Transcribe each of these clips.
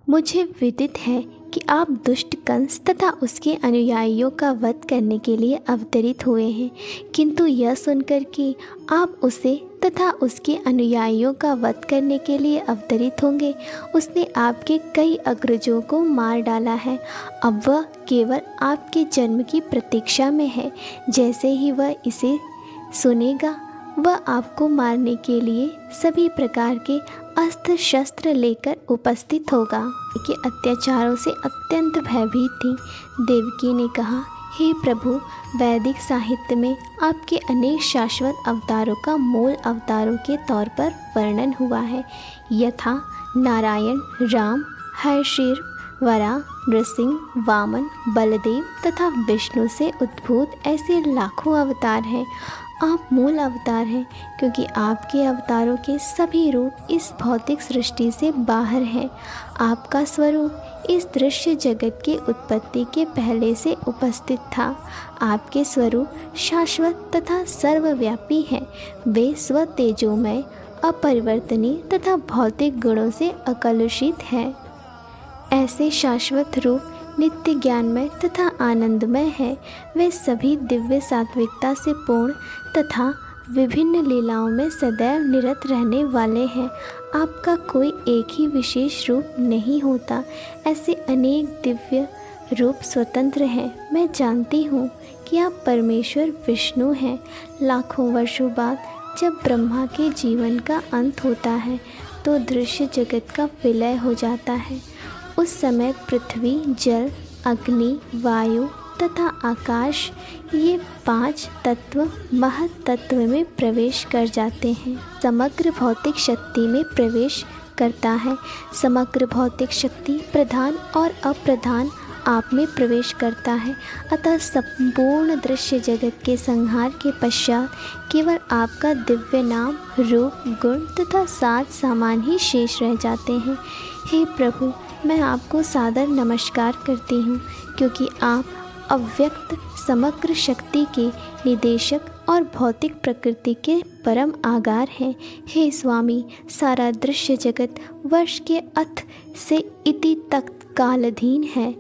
मुझे विदित है कि आप दुष्ट कंस तथा उसके अनुयायियों का वध करने के लिए अवतरित हुए हैं, किंतु यह सुनकर कि आप उसे तथा उसके अनुयायियों का वध करने के लिए अवतरित होंगे, उसने आपके कई अग्रजों को मार डाला है। अब वह केवल आपके जन्म की प्रतीक्षा में है। जैसे ही वह इसे सुनेगा, वह आपको मारने के लिए सभी प्रकार के अस्त्र शस्त्र लेकर उपस्थित होगा। के अत्याचारों से अत्यंत भयभीत थी। देवकी ने कहा, हे प्रभु, वैदिक साहित्य में आपके अनेक शाश्वत अवतारों का मूल अवतारों के तौर पर वर्णन हुआ है, यथा नारायण, राम, हर्षिर, वरा, नृसिंह, वामन, बलदेव तथा विष्णु से उद्भूत ऐसे लाखों अवतार हैं। आप मूल अवतार हैं, क्योंकि आपके अवतारों के सभी रूप इस भौतिक सृष्टि से बाहर हैं। आपका स्वरूप इस दृश्य जगत के उत्पत्ति के पहले से उपस्थित था। आपके स्वरूप शाश्वत तथा सर्वव्यापी हैं। वे स्वतेजोमय, अपरिवर्तनीय तथा भौतिक गुणों से अकलुषित हैं। ऐसे शाश्वत रूप नित्य ज्ञानमय तथा आनंदमय है। वे सभी दिव्य सात्विकता से पूर्ण तथा विभिन्न लीलाओं में सदैव निरत रहने वाले हैं। आपका कोई एक ही विशेष रूप नहीं होता। ऐसे अनेक दिव्य रूप स्वतंत्र हैं। मैं जानती हूँ कि आप परमेश्वर विष्णु हैं। लाखों वर्षों बाद जब ब्रह्मा के जीवन का अंत होता है तो दृश्य जगत का विलय हो जाता है। उस समय पृथ्वी, जल, अग्नि, वायु तथा आकाश, ये 5 तत्व महत तत्व में प्रवेश कर जाते हैं। समग्र भौतिक शक्ति में प्रवेश करता है। समग्र भौतिक शक्ति प्रधान और अप्रधान आप में प्रवेश करता है। अतः संपूर्ण दृश्य जगत के संहार के पश्चात केवल आपका दिव्य नाम, रूप, गुण तथा साज सामान ही शेष रह जाते हैं। हे प्रभु, मैं आपको सादर नमस्कार करती हूँ, क्योंकि आप अव्यक्त समग्र शक्ति के निदेशक और भौतिक प्रकृति के परम आगार हैं। हे स्वामी, सारा दृश्य जगत वर्ष के अथ से इति तक कालाधीन है।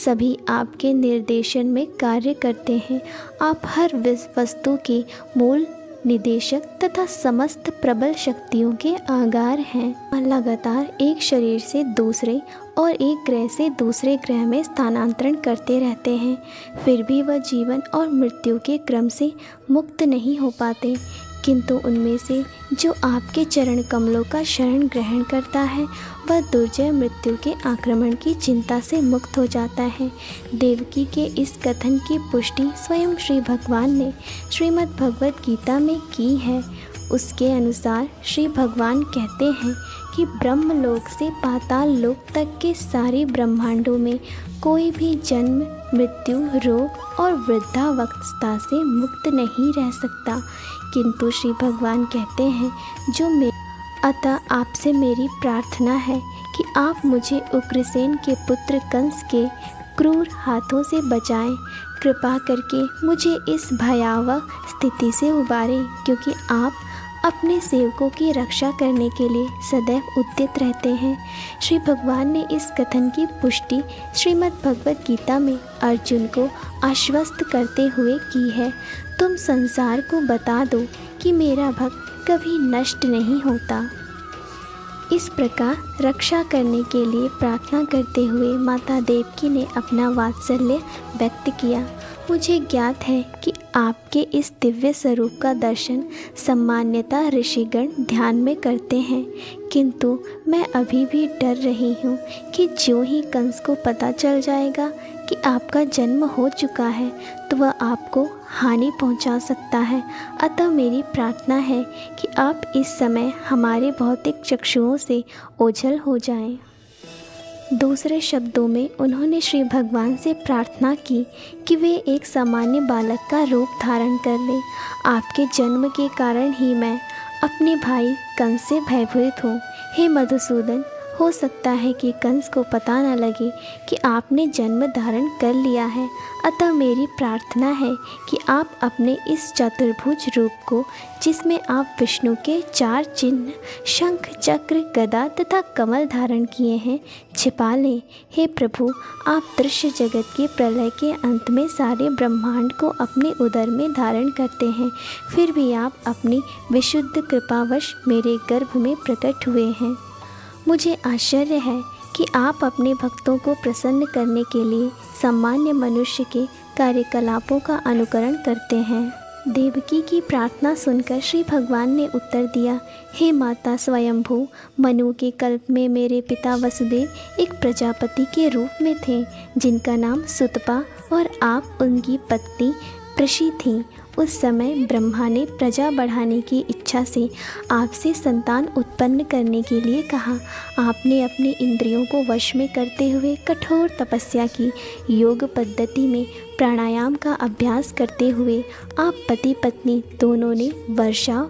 सभी आपके निर्देशन में कार्य करते हैं। आप हर वस्तु के मूल निदेशक तथा समस्त प्रबल शक्तियों के आगार हैं। लगातार एक शरीर से दूसरे और एक ग्रह से दूसरे ग्रह में स्थानांतरण करते रहते हैं, फिर भी वह जीवन और मृत्यु के क्रम से मुक्त नहीं हो पाते। किंतु उनमें से जो आपके चरण कमलों का शरण ग्रहण करता है, वह दुर्जय मृत्यु के आक्रमण की चिंता से मुक्त हो जाता है। देवकी के इस कथन की पुष्टि स्वयं श्री भगवान ने श्रीमद् भगवद गीता में की है। उसके अनुसार श्री भगवान कहते हैं कि ब्रह्मलोक से पाताल लोक तक के सारे ब्रह्मांडों में कोई भी जन्म, मृत्यु, रोग और वृद्धावस्था से मुक्त नहीं रह सकता। किंतु श्री भगवान कहते हैं, अतः आपसे मेरी प्रार्थना है कि आप मुझे उग्रसेन के पुत्र कंस के क्रूर हाथों से बचाएं। कृपा करके मुझे इस भयावह स्थिति से उबारें, क्योंकि आप अपने सेवकों की रक्षा करने के लिए सदैव उद्यत रहते हैं। श्री भगवान ने इस कथन की पुष्टि श्रीमद् भगवद गीता में अर्जुन को आश्वस्त करते हुए की है। तुम संसार को बता दो कि मेरा भक्त कभी नष्ट नहीं होता। इस प्रकार रक्षा करने के लिए प्रार्थना करते हुए माता देवकी ने अपना वात्सल्य व्यक्त किया। मुझे ज्ञात है कि आपके इस दिव्य स्वरूप का दर्शन सामान्यतः ऋषिगण ध्यान में करते हैं, किंतु मैं अभी भी डर रही हूँ कि जो ही कंस को पता चल जाएगा कि आपका जन्म हो चुका है तो वह आपको हानि पहुँचा सकता है। अतः मेरी प्रार्थना है कि आप इस समय हमारे भौतिक चक्षुओं से ओझल हो जाएं। दूसरे शब्दों में उन्होंने श्री भगवान से प्रार्थना की कि वे एक सामान्य बालक का रूप धारण कर लें। आपके जन्म के कारण ही मैं अपने भाई कंस से भयभीत हूँ। हे मधुसूदन, हो सकता है कि कंस को पता न लगे कि आपने जन्म धारण कर लिया है। अतः मेरी प्रार्थना है कि आप अपने इस चतुर्भुज रूप को, जिसमें आप विष्णु के 4 चिन्ह शंख, चक्र, गदा तथा कमल धारण किए हैं, छिपा लें। हे प्रभु, आप दृश्य जगत के प्रलय के अंत में सारे ब्रह्मांड को अपने उदर में धारण करते हैं, फिर भी आप अपनी विशुद्ध कृपावश मेरे गर्भ में प्रकट हुए हैं। मुझे आश्चर्य है कि आप अपने भक्तों को प्रसन्न करने के लिए सामान्य मनुष्य के कार्यकलापों का अनुकरण करते हैं। देवकी की प्रार्थना सुनकर श्री भगवान ने उत्तर दिया, हे माता स्वयंभू, मनु के कल्प में मेरे पिता वसुदेव एक प्रजापति के रूप में थे, जिनका नाम सुतपा और आप उनकी पत्नी प्रशी थीं। उस समय ब्रह्मा ने प्रजा बढ़ाने की इच्छा से आपसे संतान उत्पन्न करने के लिए कहा। आपने अपनी इंद्रियों को वश में करते हुए कठोर तपस्या की। योग पद्धति में प्राणायाम का अभ्यास करते हुए आप पति पत्नी दोनों ने वर्षा,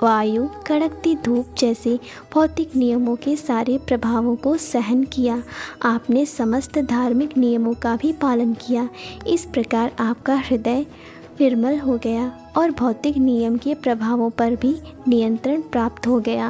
वायु, कड़कती धूप जैसे भौतिक नियमों के सारे प्रभावों को सहन किया। आपने समस्त धार्मिक नियमों का भी पालन किया। इस प्रकार आपका हृदय निर्मल हो गया और भौतिक नियम के प्रभावों पर भी नियंत्रण प्राप्त हो गया।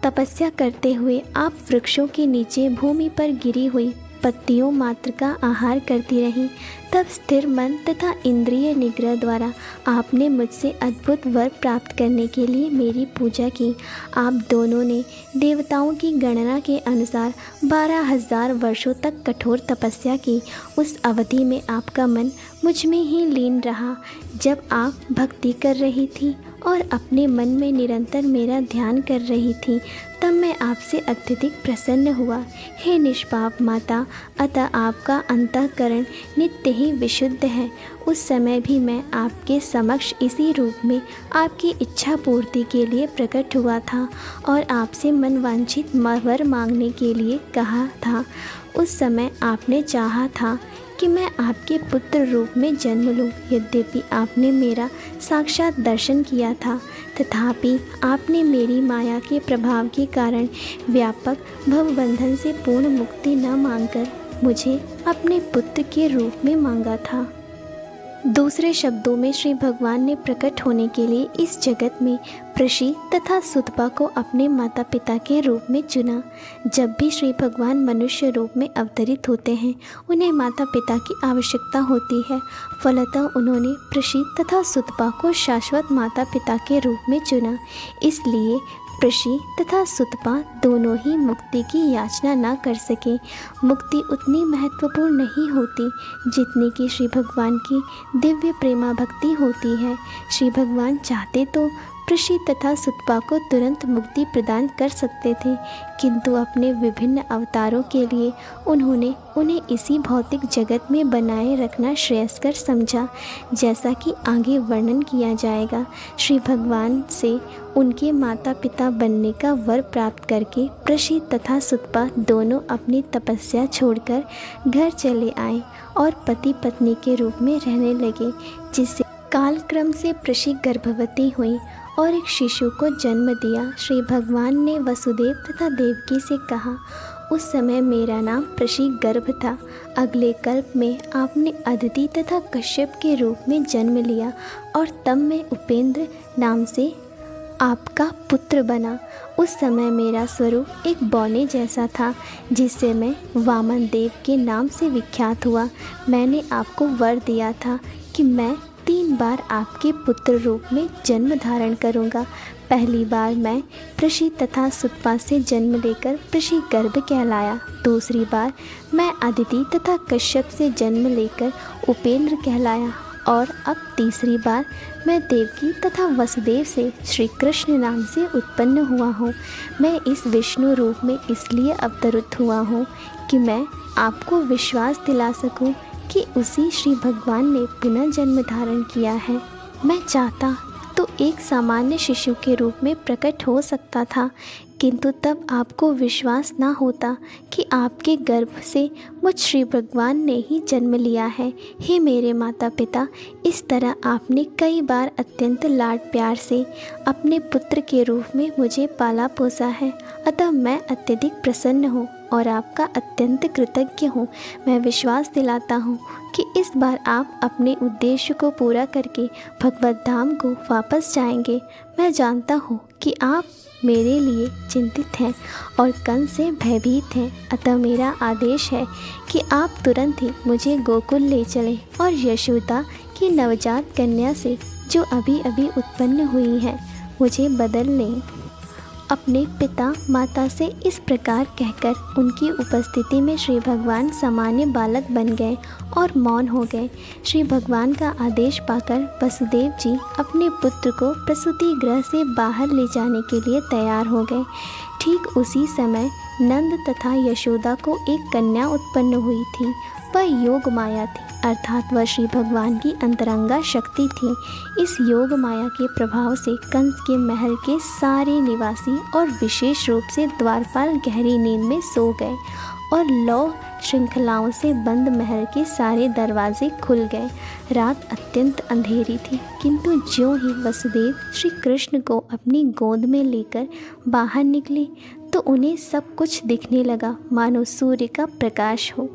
तपस्या करते हुए आप वृक्षों के नीचे भूमि पर गिरी हुई पत्तियों मात्र का आहार करती रहीं। तब स्थिर मन तथा इंद्रिय निग्रह द्वारा आपने मुझसे अद्भुत वर प्राप्त करने के लिए मेरी पूजा की। आप दोनों ने देवताओं की गणना के अनुसार 12,000 वर्षों तक कठोर तपस्या की। उस अवधि में आपका मन मुझ में ही लीन रहा। जब आप भक्ति कर रही थी और अपने मन में निरंतर मेरा ध्यान कर रही थी, तब मैं आपसे अत्यधिक प्रसन्न हुआ। हे निष्पाप माता, अतः आपका अंतःकरण नित्य ही विशुद्ध है। उस समय भी मैं आपके समक्ष इसी रूप में आपकी इच्छा पूर्ति के लिए प्रकट हुआ था और आपसे मनवांछित वर मांगने के लिए कहा था। उस समय आपने चाहा था कि मैं आपके पुत्र रूप में जन्म लूं। यद्यपि आपने मेरा साक्षात दर्शन किया था, तथापि आपने मेरी माया के प्रभाव के कारण व्यापक भवबंधन से पूर्ण मुक्ति न मांगकर मुझे अपने पुत्र के रूप में मांगा था। दूसरे शब्दों में श्री भगवान ने प्रकट होने के लिए इस जगत में प्रशी तथा सुतपा को अपने माता पिता के रूप में चुना। जब भी श्री भगवान मनुष्य रूप में अवतरित होते हैं, उन्हें माता पिता की आवश्यकता होती है। फलतः उन्होंने प्रशी तथा सुतपा को शाश्वत माता पिता के रूप में चुना। इसलिए प्रशी तथा सुतपा दोनों ही मुक्ति की याचना न कर सके। मुक्ति उतनी महत्वपूर्ण नहीं होती जितनी कि श्री भगवान की दिव्य प्रेमा भक्ति होती है। श्री भगवान चाहते तो प्रशी तथा सुतपा को तुरंत मुक्ति प्रदान कर सकते थे, किंतु अपने विभिन्न अवतारों के लिए उन्होंने उन्हें इसी भौतिक जगत में बनाए रखना श्रेयस्कर समझा। जैसा कि आगे वर्णन किया जाएगा, श्री भगवान से उनके माता पिता बनने का वर प्राप्त करके प्रशी तथा सुतपा दोनों अपनी तपस्या छोड़कर घर चले आए और पति पत्नी के रूप में रहने लगे, जिससे कालक्रम से प्रशी गर्भवती हुई और एक शिशु को जन्म दिया। श्री भगवान ने वसुदेव तथा देवकी से कहा, उस समय मेरा नाम प्रशी गर्भ था। अगले कल्प में आपने अदिति तथा कश्यप के रूप में जन्म लिया और तब मैं उपेंद्र नाम से आपका पुत्र बना। उस समय मेरा स्वरूप एक बौने जैसा था, जिससे मैं वामन देव के नाम से विख्यात हुआ। मैंने आपको वर दिया था कि मैं 3 बार आपके पुत्र रूप में जन्म धारण करूंगा। पहली बार मैं प्रशी तथा सुतपा से जन्म लेकर प्रशी गर्भ कहलाया। दूसरी बार मैं अदिति तथा कश्यप से जन्म लेकर उपेंद्र कहलाया और अब तीसरी बार मैं देवकी तथा वसुदेव से श्री कृष्ण नाम से उत्पन्न हुआ हूँ। मैं इस विष्णु रूप में इसलिए अवतरित हुआ हूँ कि मैं आपको विश्वास दिला सकूँ कि उसी श्री भगवान ने पुनः जन्म धारण किया है। मैं चाहता तो एक सामान्य शिशु के रूप में प्रकट हो सकता था, किंतु तब आपको विश्वास ना होता कि आपके गर्भ से मुझ श्री भगवान ने ही जन्म लिया है। हे मेरे माता पिता, इस तरह आपने कई बार अत्यंत लाड प्यार से अपने पुत्र के रूप में मुझे पाला पोसा है, अतः मैं अत्यधिक प्रसन्न हूँ और आपका अत्यंत कृतज्ञ हूँ। मैं विश्वास दिलाता हूँ कि इस बार आप अपने उद्देश्य को पूरा करके भगवत धाम को वापस जाएंगे। मैं जानता हूँ कि आप मेरे लिए चिंतित हैं और कंस से भयभीत हैं, अतः मेरा आदेश है कि आप तुरंत ही मुझे गोकुल ले चलें और यशोदा की नवजात कन्या से जो अभी अभी उत्पन्न हुई है मुझे बदल लें। अपने पिता माता से इस प्रकार कहकर उनकी उपस्थिति में श्री भगवान सामान्य बालक बन गए और मौन हो गए। श्री भगवान का आदेश पाकर वसुदेव जी अपने पुत्र को प्रसूति गृह से बाहर ले जाने के लिए तैयार हो गए। ठीक उसी समय नंद तथा यशोदा को एक कन्या उत्पन्न हुई थी। वह योग माया थी, अर्थात वह श्री भगवान की अंतरंगा शक्ति थी। इस योग माया के प्रभाव से कंस के महल के सारे निवासी और विशेष रूप से द्वारपाल गहरी नींद में सो गए और लौह श्रृंखलाओं से बंद महल के सारे दरवाजे खुल गए। रात अत्यंत अंधेरी थी, किंतु ज्यों ही वसुदेव श्री कृष्ण को अपनी गोद में लेकर बाहर निकले तो उन्हें सब कुछ दिखने लगा मानो सूर्य का प्रकाश हो।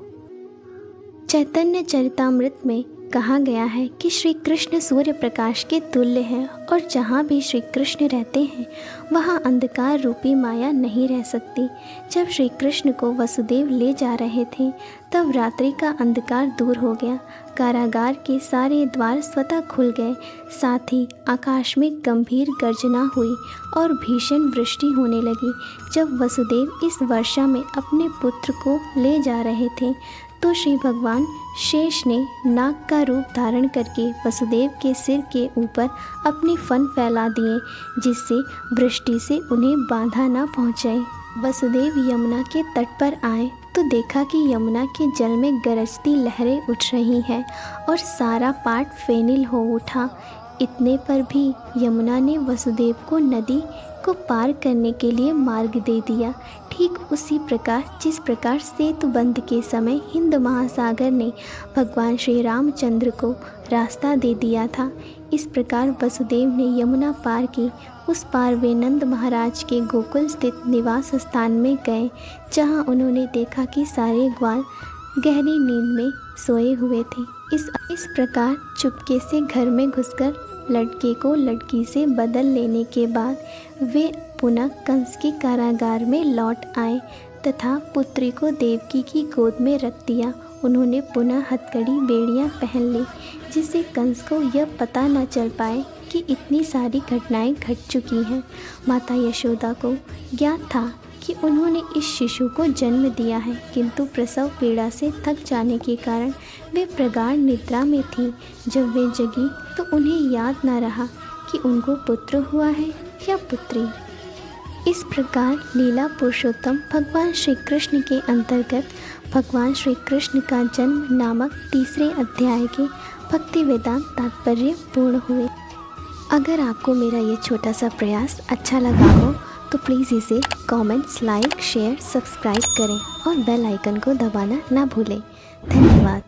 चैतन्य चरितामृत में कहा गया है कि श्री कृष्ण सूर्य प्रकाश के तुल्य हैं और जहाँ भी श्री कृष्ण रहते हैं वहाँ अंधकार रूपी माया नहीं रह सकती। जब श्री कृष्ण को वसुदेव ले जा रहे थे तब रात्रि का अंधकार दूर हो गया। कारागार के सारे द्वार स्वतः खुल गए, साथ ही आकाश में गंभीर गर्जना हुई और भीषण वृष्टि होने लगी। जब वसुदेव इस वर्षा में अपने पुत्र को ले जा रहे थे तो श्री भगवान शेष ने नाग का रूप धारण करके वसुदेव के सिर के ऊपर अपने फन फैला दिए, जिससे वृष्टि से उन्हें बाधा न पहुँचे। वसुदेव यमुना के तट पर आए तो देखा कि यमुना के जल में गरजती लहरें उठ रही हैं और सारा पाट फेनिल हो उठा। इतने पर भी यमुना ने वसुदेव को नदी को पार करने के लिए मार्ग दे दिया। ठीक उसी प्रकार जिस प्रकार सेतुबंध के समय हिंद महासागर ने भगवान श्री रामचंद्र को रास्ता दे दिया था, इस प्रकार वसुदेव ने यमुना पार की। उस पार वे नंद महाराज के गोकुल स्थित निवास स्थान में गए, जहां उन्होंने देखा कि सारे ग्वाल गहरी नींद में सोए हुए थे। इस प्रकार चुपके से घर में घुसकर लड़के को लड़की से बदल लेने के बाद वे पुनः कंस के कारागार में लौट आए तथा पुत्री को देवकी की गोद में रख दिया। उन्होंने पुनः हथकड़ी बेड़ियां पहन ली, जिससे कंस को यह पता न चल पाए कि इतनी सारी घटनाएं घट चुकी हैं। माता यशोदा को ज्ञात था कि उन्होंने इस शिशु को जन्म दिया है, किंतु प्रसव पीड़ा से थक जाने के कारण वे प्रगाढ़ निद्रा में थीं। जब वे जगी तो उन्हें याद न रहा कि उनको पुत्र हुआ है या पुत्री। इस प्रकार लीला पुरुषोत्तम भगवान श्री कृष्ण के अंतर्गत भगवान श्री कृष्ण का जन्म नामक तीसरे अध्याय के भक्ति वेदांत तात्पर्य पूर्ण हुए। अगर आपको मेरा ये छोटा सा प्रयास अच्छा लगा हो तो प्लीज़ इसे कमेंट्स, लाइक, शेयर, सब्सक्राइब करें और बेल आइकन को दबाना ना भूलें। धन्यवाद।